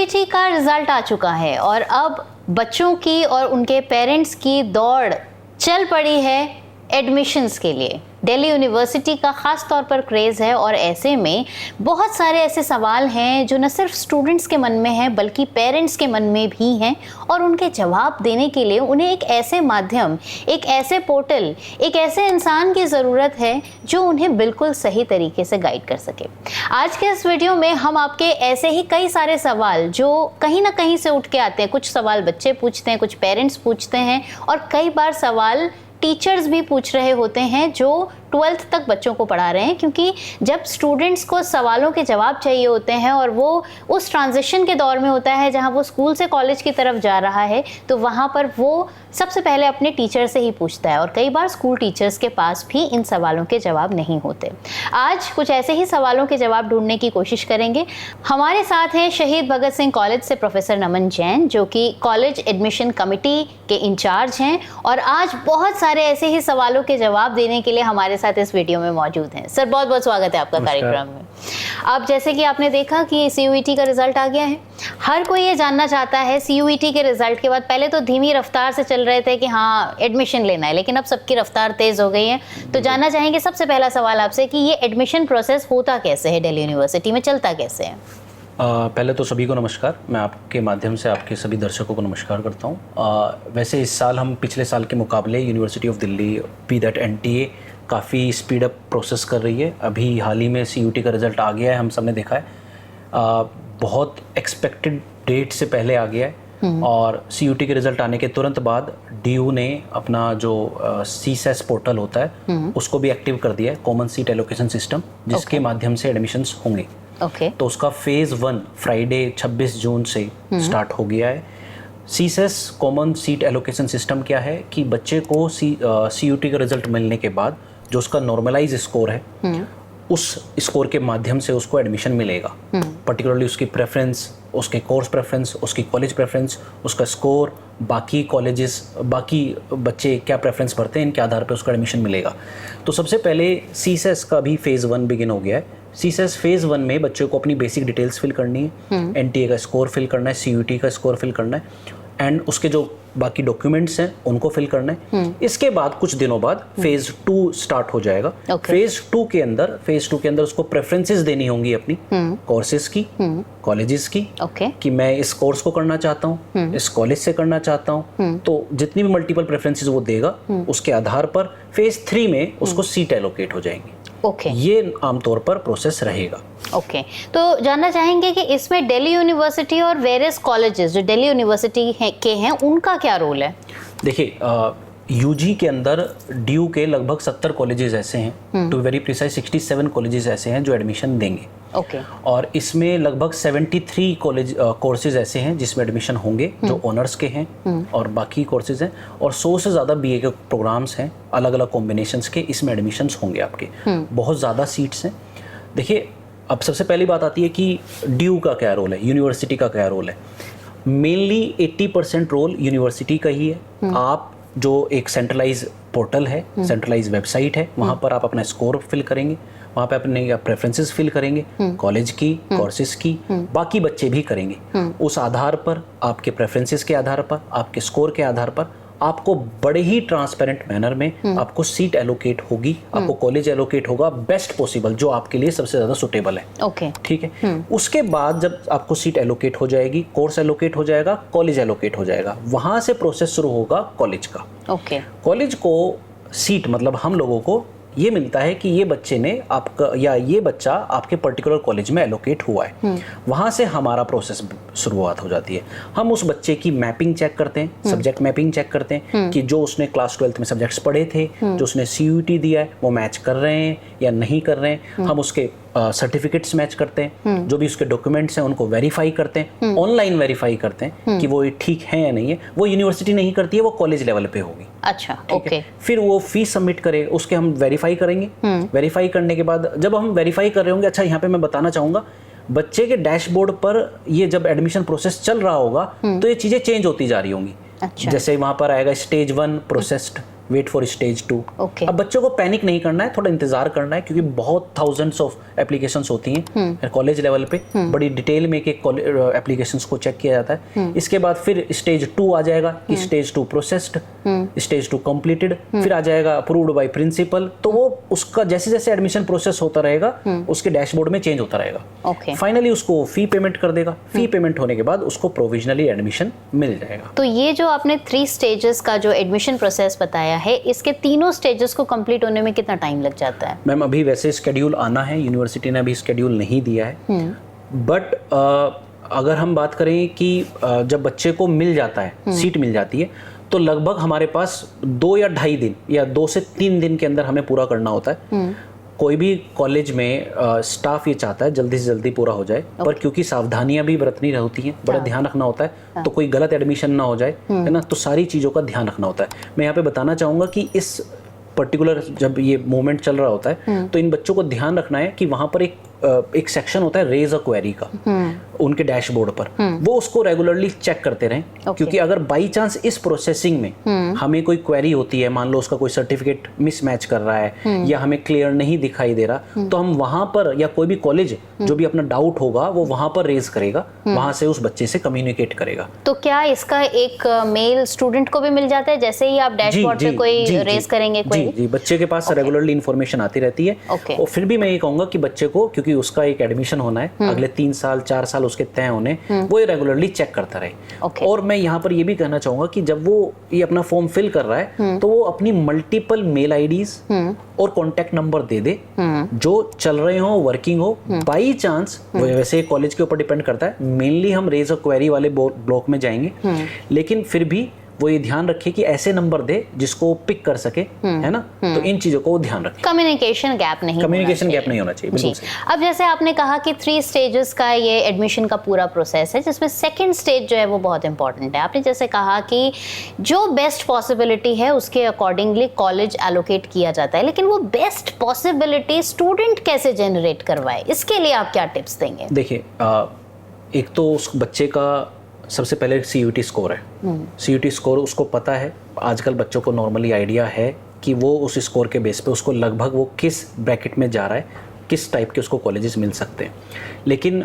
CUET का result आ चुका है और अब बच्चों की और उनके पेरेंट्स की दौड़ चल पड़ी है एडमिशन्स के लिए। दिल्ली यूनिवर्सिटी का ख़ास तौर पर क्रेज़ है और ऐसे में बहुत सारे ऐसे सवाल हैं जो न सिर्फ स्टूडेंट्स के मन में हैं बल्कि पेरेंट्स के मन में भी हैं और उनके जवाब देने के लिए उन्हें एक ऐसे माध्यम, एक ऐसे पोर्टल, एक ऐसे इंसान की ज़रूरत है जो उन्हें बिल्कुल सही तरीके से गाइड कर सके। आज के इस वीडियो में हम आपके ऐसे ही कई सारे सवाल जो कहीं ना कहीं से उठ के आते हैं, कुछ सवाल बच्चे पूछते हैं, कुछ पेरेंट्स पूछते हैं और कई बार सवाल टीचर्स भी पूछ रहे होते हैं जो 12th तक बच्चों को पढ़ा रहे हैं, क्योंकि जब स्टूडेंट्स को सवालों के जवाब चाहिए होते हैं और वो उस ट्रांजिशन के दौर में होता है जहां वो स्कूल से कॉलेज की तरफ जा रहा है, तो वहां पर वो सबसे पहले अपने टीचर से ही पूछता है और कई बार स्कूल टीचर्स के पास भी इन सवालों के जवाब नहीं होते। आज कुछ ऐसे ही सवालों के जवाब ढूंढने की कोशिश करेंगे। हमारे साथ हैं शहीद भगत सिंह कॉलेज से प्रोफेसर नमन जैन, जो कि कॉलेज एडमिशन कमेटी के इंचार्ज हैं और आज बहुत सारे ऐसे ही सवालों के जवाब देने के लिए हमारे साथ इस वीडियो में मौजूद हैं। सर, बहुत बहुत स्वागत है आपका कार्यक्रम में। अब जैसे कि आपने देखा कि सीयूईटी का रिजल्ट आ गया है, हर कोई ये जानना चाहता है सीयूईटी के रिजल्ट के बाद। पहले तो धीमी रफ्तार से चल रहे थे कि हाँ एडमिशन लेना है, लेकिन अब सबकी रफ्तार तेज हो गई है। तो जानना चाहेंगे सबसे पहला सवाल आपसे कि ये एडमिशन प्रोसेस होता कैसे है, दिल्ली यूनिवर्सिटी में चलता कैसे है? पहले तो सभी को नमस्कार। मैं आपके माध्यम से आपके सभी दर्शकों को नमस्कार करता हूँ। वैसे इस साल हम पिछले साल के मुकाबले यूनिवर्सिटी ऑफ दिल्ली बी दैट एनटीए काफ़ी स्पीड अप प्रोसेस कर रही है। अभी हाल ही में सीयूटी का रिज़ल्ट आ गया है, हम सब ने देखा है। बहुत एक्सपेक्टेड डेट से पहले आ गया है और सीयूटी के रिज़ल्ट आने के तुरंत बाद डीयू ने अपना जो सीसेस पोर्टल होता है उसको भी एक्टिव कर दिया है, कॉमन सीट एलोकेशन सिस्टम, जिसके माध्यम से एडमिशन्स होंगे। तो उसका फेज़ 1 फ्राइडे 26 जून से स्टार्ट हो गया है। CSS common seat allocation system क्या है कि बच्चे को सीयूटी का रिजल्ट मिलने के बाद जो उसका नॉर्मलाइज स्कोर है उस स्कोर के माध्यम से उसको एडमिशन मिलेगा। पर्टिकुलरली उसकी प्रेफरेंस, उसके कोर्स प्रेफरेंस, उसकी कॉलेज प्रेफरेंस, उसका स्कोर, बाकी कॉलेजेस, बाकी बच्चे क्या प्रेफरेंस भरते हैं, इनके आधार पर उसका एडमिशन मिलेगा। तो सबसे पहले सीसेस का भी फेज़ 1 बिगिन हो गया है। सीसेस फेज़ 1 में बच्चों को अपनी बेसिक डिटेल्स फिल करनी है, एनटीए का स्कोर फिल करना है, सीयूटी का स्कोर फिल करना है एंड उसके जो बाकी डॉक्यूमेंट्स हैं उनको फिल करना है। इसके बाद कुछ दिनों बाद फेज़ 2 स्टार्ट हो जाएगा। फेज़ 2 के अंदर उसको प्रेफरेंसेस देनी होंगी अपनी कोर्सेज की, कॉलेजेस की, कि मैं इस कोर्स को करना चाहता हूँ, इस कॉलेज से करना चाहता हूँ। तो जितनी भी मल्टीपल प्रेफरेंसेस वो देगा उसके आधार पर फेज़ 3 में उसको सीट एलोकेट हो जाएंगी। ये आमतौर पर प्रोसेस रहेगा। तो जानना चाहेंगे कि इसमें दिल्ली यूनिवर्सिटी और वेरियस कॉलेजेस जो दिल्ली यूनिवर्सिटी के हैं उनका क्या रोल है? देखिए, यूजी के अंदर ड्यू के लगभग 70 कॉलेजेस ऐसे हैं, टू वेरी प्रिसाइज 67 कॉलेजेस ऐसे हैं जो एडमिशन देंगे। और इसमें लगभग 73 कॉलेज कोर्सेज ऐसे हैं जिसमें एडमिशन होंगे जो ऑनर्स के हैं और बाकी कोर्सेज हैं, और 100 से ज़्यादा बीए के प्रोग्राम्स हैं अलग अलग कॉम्बिनेशंस के, इसमें एडमिशन्स होंगे आपके। बहुत ज़्यादा सीट्स हैं। देखिए, अब सबसे पहली बात आती है कि ड्यू का क्या रोल है, यूनिवर्सिटी का क्या रोल है। मेनली 80% रोल यूनिवर्सिटी का ही है। आप जो एक सेंट्रलाइज पोर्टल है, सेंट्रलाइज वेबसाइट है, वहाँ पर आप अपना स्कोर फिल करेंगे, वहाँ पे अपने प्रेफरेंसेस फिल करेंगे, कॉलेज की, कोर्सेज की, बाकी बच्चे भी करेंगे। उस आधार पर, आपके प्रेफरेंसेस के आधार पर, आपके स्कोर के आधार पर आपको बड़े ही ट्रांसपेरेंट मैनर में आपको सीट एलोकेट होगी, आपको कॉलेज एलोकेट होगा बेस्ट पॉसिबल, जो आपके लिए सबसे ज़्यादा सुटेबल है। ठीक है। उसके बाद जब आपको सीट एलोकेट हो जाएगी, कोर्स एलोकेट हो जाएगा, कॉलेज एलोकेट हो जाएगा, वहाँ से प्रोसेस शुरू होगा कॉलेज का। कॉलेज को सीट मतलब हम लोगों को ये मिलता है कि ये बच्चे ने आपका या ये बच्चा आपके पर्टिकुलर कॉलेज में एलोकेट हुआ है। वहाँ से हमारा प्रोसेस शुरुआत हो जाती है। हम उस बच्चे की मैपिंग चेक करते हैं, सब्जेक्ट मैपिंग चेक करते हैं कि जो उसने क्लास 12th में सब्जेक्ट्स पढ़े थे, जो उसने सीयूटी दिया है, वो मैच कर रहे हैं या नहीं कर रहे हैं। हम उसके सर्टिफिकेट्स मैच करते हैं, जो भी उसके डॉक्यूमेंट्स हैं उनको वेरीफाई करते हैं, ऑनलाइन वेरीफाई करते हैं कि वो ठीक है या नहीं है। वो यूनिवर्सिटी नहीं करती है, वो कॉलेज लेवल पे होगी। अच्छा, ओके। फिर वो फीस सबमिट करे, उसके हम वेरीफाई करेंगे। वेरीफाई करने के बाद जब हम वेरीफाई कर रहे होंगे, अच्छा यहाँ पे मैं बताना चाहूँगा, बच्चे के डैशबोर्ड पर ये जब एडमिशन प्रोसेस चल रहा होगा तो ये चीज़ें चेंज होती जा रही होंगी। जैसे वहाँ पर आएगा stage 1 processed, wait for stage 2। अब बच्चों को पैनिक नहीं करना है, थोड़ा इंतजार करना है, क्योंकि बहुत थाउजेंड्स ऑफ एप्लीकेशंस होती हैं कॉलेज लेवल पे, बड़ी डिटेल में एक एप्लीकेशंस को चेक किया जाता है। इसके बाद फिर स्टेज 2 आ जाएगा कि स्टेज 2 प्रोसेस्ड, स्टेज 2 कंप्लीटेड, फिर आ जाएगा अप्रूव्ड बाय प्रिंसिपल। तो वो उसका जैसे जैसे एडमिशन प्रोसेस होता रहेगा उसके डैशबोर्ड में चेंज होता रहेगा। फाइनली उसको फी पेमेंट कर देगा, फी पेमेंट होने के बाद उसको प्रोविजनली एडमिशन मिल जाएगा। तो ये जो आपने 3 स्टेजेस का जो एडमिशन प्रोसेस बताया है, इसके तीनों स्टेजेस को कंप्लीट होने में कितना टाइम लग जाता है? मैम अभी वैसे स्केड्यूल आना है, यूनिवर्सिटी ने अभी स्केड्यूल नहीं दिया है, बट अगर हम बात करें कि जब बच्चे को मिल जाता है, सीट मिल जाती है, तो लगभग हमारे पास 2 या 2.5 दिन या 2 से 3 दिन के अंदर हमें पूरा करना होता है। कोई भी कॉलेज में स्टाफ ये चाहता है जल्दी से जल्दी पूरा हो जाए, पर क्योंकि सावधानियां भी बरतनी होती हैं, बड़ा ध्यान रखना होता है, तो कोई गलत एडमिशन ना हो जाए, है ना, तो सारी चीज़ों का ध्यान रखना होता है। मैं यहाँ पे बताना चाहूँगा कि इस पर्टिकुलर जब ये मूवमेंट चल रहा होता है तो इन बच्चों को ध्यान रखना है कि वहाँ पर एक सेक्शन होता है रेज अ क्वेरी का उनके डैशबोर्ड पर, वो उसको रेगुलरली चेक करते रहें, क्योंकि अगर बाई चांस इस प्रोसेसिंग में हमें कोई क्वेरी होती है, मान लो उसका कोई सर्टिफिकेट मिसमैच कर रहा है या हमें क्लियर नहीं दिखाई दे रहा, तो हम वहां पर या कोई भी कॉलेज जो भी अपना डाउट होगा वो वहां पर रेज करेगा, वहां से उस बच्चे से कम्युनिकेट करेगा। तो क्या इसका एक मेल स्टूडेंट को भी मिल जाता है जैसे ही आप डैशबोर्ड पे कोई रेज करेंगे? जी, बच्चे के पास रेगुलरली इन्फॉर्मेशन आती रहती है। और फिर भी मैं ये कहूंगा कि बच्चे को, क्योंकि उसका एक एडमिशन होना है, अगले 3 साल 4 साल उसके तय होने, वो ये रेगुलरली चेक करता रहे। और मैं यहाँ पर ये भी कहना चाहूंगा कि जब वो ये अपना फॉर्म फिल कर रहा है तो वो अपनी मल्टीपल मेल आईडीज और कॉन्टेक्ट नंबर दे दे जो चल रहे हो, वर्किंग हो। बाई चांस, वैसे कॉलेज के ऊपर डिपेंड करता है, मेनली हम रेज अ क्वेरी वाले ब्लॉक में जाएंगे, लेकिन फिर भी वो ये ध्यान रखे कि ऐसे नंबर दे जिसको पिक कर सके, है ना, तो इन चीजों को ध्यान रखें। कम्युनिकेशन गैप नहीं होना चाहिए। बिल्कुल। अब जैसे आपने कहा कि 3 स्टेजेस का ये एडमिशन का पूरा प्रोसेस है, जिसमें सेकंड स्टेज जो है वो बहुत इंपॉर्टेंट है। आपने जैसे कहा कि जो बेस्ट पॉसिबिलिटी है उसके अकॉर्डिंगली कॉलेज एलोकेट किया जाता है, लेकिन वो बेस्ट पॉसिबिलिटी स्टूडेंट कैसे जनरेट करवाए, इसके लिए आप क्या टिप्स देंगे? देखिए, एक तो उस बच्चे का सबसे पहले CUT स्कोर है। CUT स्कोर उसको पता है, आजकल बच्चों को नॉर्मली आइडिया है कि वो उस स्कोर के बेस पे उसको लगभग वो किस ब्रैकेट में जा रहा है, किस टाइप के उसको कॉलेजेस मिल सकते हैं। लेकिन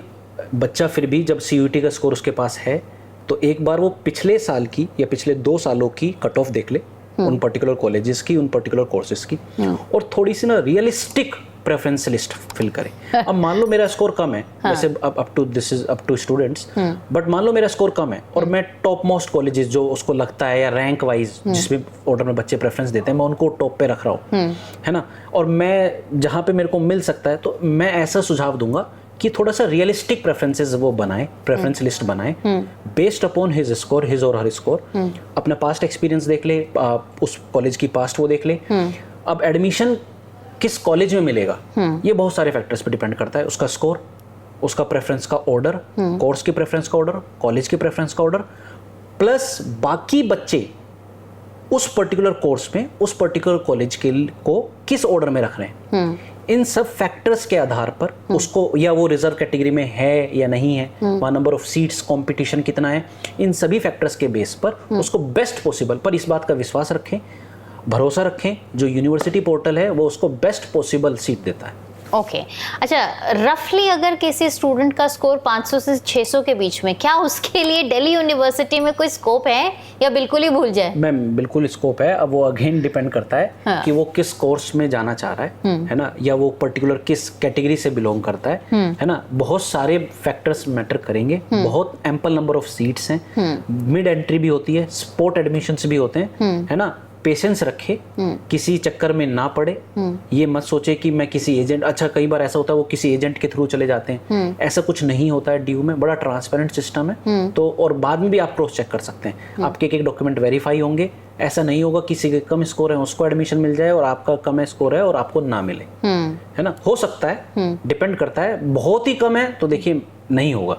बच्चा फिर भी जब CUT का स्कोर उसके पास है तो एक बार वो पिछले साल की या पिछले 2 सालों की कट ऑफ देख ले, उन पर्टिकुलर कॉलेजेस की, उन पर्टिकुलर कोर्सेज की, और थोड़ी सी ना रियलिस्टिक प्रेफरेंस लिस्ट फिल करें। अब मान लो मेरा स्कोर कम है, वैसे अप टू स्टूडेंट्स, बट मान लो मेरा स्कोर कम है और मैं टॉप मोस्ट कॉलेजेस जो उसको लगता है या रैंक वाइज जिसमें ऑर्डर में बच्चे प्रेफरेंस देते हैं, मैं उनको टॉप पे रख रहा हूँ, है ना, और मैं जहाँ पे मेरे को मिल सकता है तो मैं ऐसा सुझाव दूंगा कि थोड़ा सा रियलिस्टिक प्रेफरेंसेस वो बनाए, प्रेफरेंस लिस्ट बनाए based upon his score, his और हर स्कोर। अपना पास्ट एक्सपीरियंस देख ले, उस कॉलेज की पास्ट वो देख ले। अब एडमिशन किस कॉलेज में मिलेगा ये बहुत सारे फैक्टर्स पे डिपेंड करता है, उसका स्कोर, उसका प्रेफरेंस का ऑर्डर, कोर्स की प्रेफरेंस का ऑर्डर, कॉलेज की प्रेफरेंस का ऑर्डर, प्लस बाकी बच्चे उस पर्टिकुलर कोर्स में उस पर्टिकुलर कॉलेज के को किस ऑर्डर में रख रहे हैं। इन सब फैक्टर्स के आधार पर उसको, या वो रिजर्व कैटेगरी में है या नहीं है, वहाँ नंबर ऑफ सीट्स, कंपटीशन कितना है, इन सभी फैक्टर्स के बेस पर उसको बेस्ट पॉसिबल, पर इस बात का विश्वास रखें, भरोसा रखें, जो यूनिवर्सिटी पोर्टल है वो उसको बेस्ट पॉसिबल सीट देता है। ओके अच्छा, रफली अगर किसी स्टूडेंट का स्कोर 500 से 600 के बीच में, क्या उसके लिए दिल्ली यूनिवर्सिटी में कोई स्कोप है या बिल्कुल ही भूल जाए? मैम बिल्कुल स्कोप है। अब वो अगेन डिपेंड करता है कि वो किस कोर्स में जाना चाह रहा है ना, या वो पर्टिकुलर किस कैटेगरी से बिलोंग करता है ना। बहुत सारे फैक्टर्स मैटर करेंगे, बहुत एम्पल नंबर ऑफ सीट्स हैं, मिड एंट्री भी होती है, स्पॉट एडमिशंस भी होते हैं, है ना। पेशेंस रखे, किसी चक्कर में ना पड़े, ये मत सोचे कि मैं किसी एजेंट, अच्छा कई बार ऐसा होता है वो किसी एजेंट के थ्रू चले जाते हैं, ऐसा कुछ नहीं होता है। ड्यू में बड़ा ट्रांसपेरेंट सिस्टम है, तो और बाद में भी आप क्रॉस चेक कर सकते हैं, आपके एक डॉक्यूमेंट वेरीफाई होंगे। ऐसा नहीं होगा किसी के कम स्कोर है उसको एडमिशन मिल जाए और आपका कम स्कोर है और आपको ना मिले, है ना। हो सकता है, डिपेंड करता है, बहुत ही कम है तो देखिए नहीं होगा।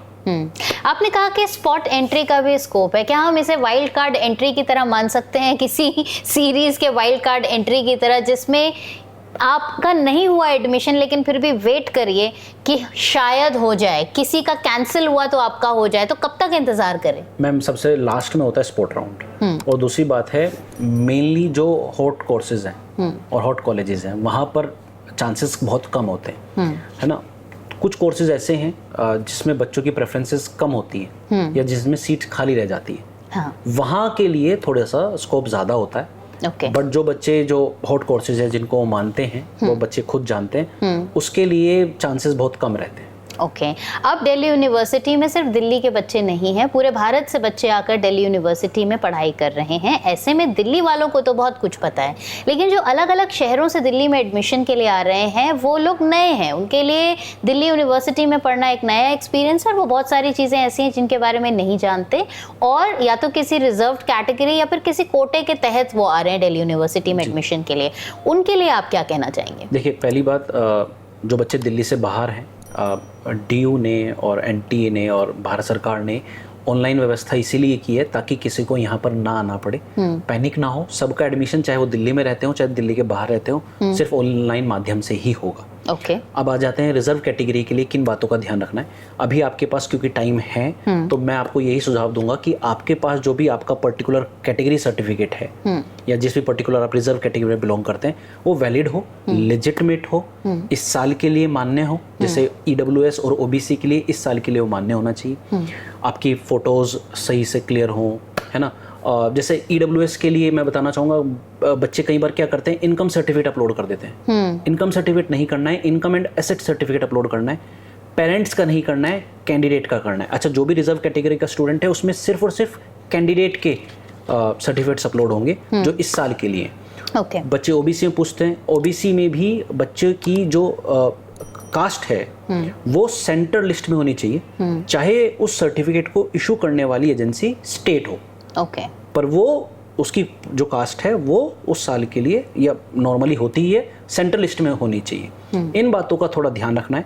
आपने कहा कि स्पॉट एंट्री का भी स्कोप है, क्या हम इसे वाइल्ड कार्ड एंट्री की तरह मान सकते हैं, किसी सीरीज के वाइल्ड कार्ड एंट्री की तरह, जिसमें आपका नहीं हुआ एडमिशन लेकिन फिर भी वेट करिए कि शायद हो जाए, किसी का कैंसिल हुआ तो आपका हो जाए, तो कब तक इंतजार करें? मैम सबसे लास्ट में होता है स्पोर्ट राउंड, और दूसरी बात है मेनली जो हॉट कोर्सेज हैं और हॉट कॉलेजेस हैं वहाँ पर चांसेस बहुत कम होते हैं, है ना। कुछ कोर्सेज ऐसे हैं जिसमें बच्चों की प्रेफरेंसेस कम होती हैं या जिसमें सीट खाली रह जाती है, हाँ। वहाँ के लिए थोड़ा सा स्कोप ज़्यादा होता है। बट जो बच्चे जो हॉट कोर्सेज है जिनको वो मानते हैं, वो बच्चे खुद जानते हैं, उसके लिए चांसेस बहुत कम रहते हैं। ओके। अब दिल्ली यूनिवर्सिटी में सिर्फ दिल्ली के बच्चे नहीं हैं, पूरे भारत से बच्चे आकर दिल्ली यूनिवर्सिटी में पढ़ाई कर रहे हैं। ऐसे में दिल्ली वालों को तो बहुत कुछ पता है, लेकिन जो अलग अलग शहरों से दिल्ली में एडमिशन के लिए आ रहे हैं वो लोग नए हैं, उनके लिए दिल्ली यूनिवर्सिटी में पढ़ना एक नया एक्सपीरियंस है। वो बहुत सारी चीज़ें ऐसी हैं जिनके बारे में नहीं जानते, और या तो किसी रिजर्व कैटेगरी या फिर किसी कोटे के तहत वो आ रहे हैं दिल्ली यूनिवर्सिटी में एडमिशन के लिए। उनके लिए आप क्या कहना चाहेंगे? देखिए, पहली बात, जो बच्चे दिल्ली से बाहर हैं, DU ने और NTA ने और भारत सरकार ने ऑनलाइन व्यवस्था इसीलिए की है ताकि किसी को यहाँ पर ना आना पड़े, पैनिक ना हो। सबका एडमिशन चाहे वो दिल्ली में रहते हो चाहे दिल्ली के बाहर रहते हो, सिर्फ ऑनलाइन माध्यम से ही होगा। ओके। अब आ जाते हैं रिजर्व कैटेगरी के लिए किन बातों का ध्यान रखना है। अभी आपके पास क्योंकि टाइम है तो मैं आपको यही सुझाव दूंगा कि आपके पास जो भी आपका पर्टिकुलर कैटेगरी सर्टिफिकेट है या जिस भी पर्टिकुलर आप रिजर्व कैटेगरी में बिलोंग करते हैं वो वैलिड हो, लेजिटिमेट हो, इस साल के लिए मान्य हो। जैसे EWS और OBC के लिए इस साल के लिए वो मान्य होना चाहिए, आपकी फोटोज सही से क्लियर हो, है ना। जैसे EWS के लिए मैं बताना चाहूँगा, बच्चे कई बार क्या करते हैं, इनकम सर्टिफिकेट अपलोड कर देते हैं। इनकम सर्टिफिकेट नहीं करना है, income and asset certificate upload करना है। पेरेंट्स का नहीं करना है, कैंडिडेट का करना है। अच्छा, जो भी रिजर्व कैटेगरी का स्टूडेंट है उसमें सिर्फ और सिर्फ कैंडिडेट के सर्टिफिकेट्स अपलोड होंगे जो इस साल के लिए। बच्चे OBC में पूछते हैं, OBC में भी बच्चे की जो कास्ट है वो सेंटर लिस्ट में होनी चाहिए, चाहे उस सर्टिफिकेट को इशू करने वाली एजेंसी स्टेट हो। पर वो उसकी जो कास्ट है वो उस साल के लिए या नॉर्मली होती ही है, सेंट्रल लिस्ट में होनी चाहिए। इन बातों का थोड़ा ध्यान रखना है।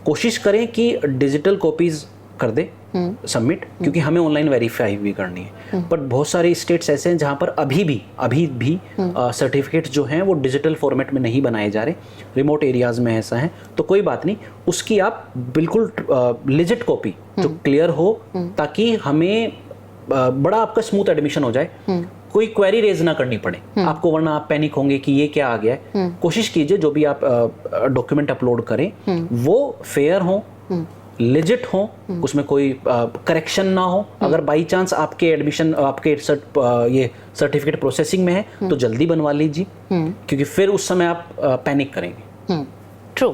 कोशिश करें कि डिजिटल कॉपीज कर दे सबमिट, क्योंकि हमें ऑनलाइन वेरीफाई भी करनी है। पर बहुत सारे स्टेट्स ऐसे हैं जहाँ पर अभी भी सर्टिफिकेट्स जो हैं वो डिजिटल फॉर्मेट में नहीं बनाए जा रहे, रिमोट एरियाज में ऐसा है। तो कोई बात नहीं, उसकी आप बिल्कुल लेजिट कॉपी जो क्लियर हो, ताकि हमें बड़ा आपका स्मूथ एडमिशन हो जाए, कोई क्वेरी रेज ना करनी पड़े आपको, वरना आप पैनिक होंगे कि ये क्या आ गया है। कोशिश कीजिए जो भी आप डॉक्यूमेंट अपलोड करें वो फेयर हो, लेजिट हो, उसमें कोई करेक्शन ना हो। अगर बाई चांस आपके एडमिशन आपके ये सर्टिफिकेट प्रोसेसिंग में है तो जल्दी बनवा लीजिए, क्योंकि फिर उस समय आप पैनिक करेंगे। ट्रू।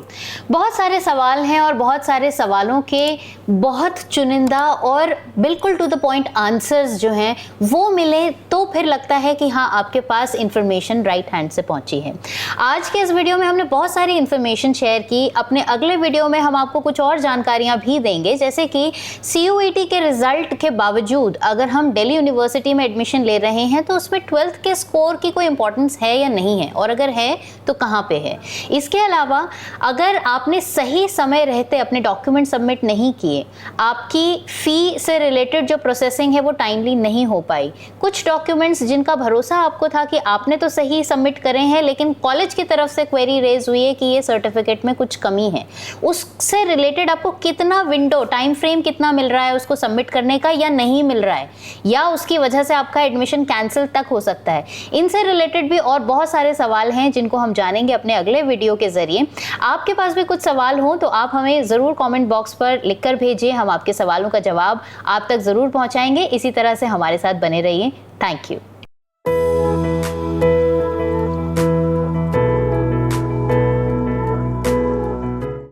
बहुत सारे सवाल हैं और बहुत सारे सवालों के बहुत चुनिंदा और बिल्कुल टू द पॉइंट आंसर्स जो हैं वो मिले तो फिर लगता है कि हाँ, आपके पास इंफॉर्मेशन राइट हैंड से पहुंची है। आज के इस वीडियो में हमने बहुत सारी इंफॉर्मेशन शेयर की। अपने अगले वीडियो में हम आपको कुछ और जानकारियां भी देंगे, जैसे कि CUET के रिजल्ट के बावजूद अगर हम दिल्ली यूनिवर्सिटी में एडमिशन ले रहे हैं तो उसमें 12th के स्कोर की कोई इंपॉर्टेंस है या नहीं है, और अगर है तो कहाँ पे है। इसके अलावा अगर आपने सही समय रहते अपने डॉक्यूमेंट सबमिट नहीं किए, आपकी फ़ी से रिलेटेड जो प्रोसेसिंग है वो टाइमली नहीं हो पाई, कुछ डॉक्यूमेंट्स जिनका भरोसा आपको था कि आपने तो सही सबमिट करे हैं लेकिन कॉलेज की तरफ से क्वेरी रेज हुई है कि ये सर्टिफिकेट में कुछ कमी है, उससे रिलेटेड आपको कितना विंडो टाइम फ्रेम कितना मिल रहा है उसको सबमिट करने का या नहीं मिल रहा है, या उसकी वजह से आपका एडमिशन कैंसिल तक हो सकता है। इनसे रिलेटेड भी और बहुत सारे सवाल हैं जिनको हम जानेंगे अपने अगले वीडियो के जरिए। आपके पास भी कुछ सवाल हो तो आप हमें ज़रूर कमेंट बॉक्स पर लिखकर भेजिए, हम आपके सवालों का जवाब आप तक ज़रूर पहुंचाएंगे। इसी तरह से हमारे साथ बने रहिए। Thank you.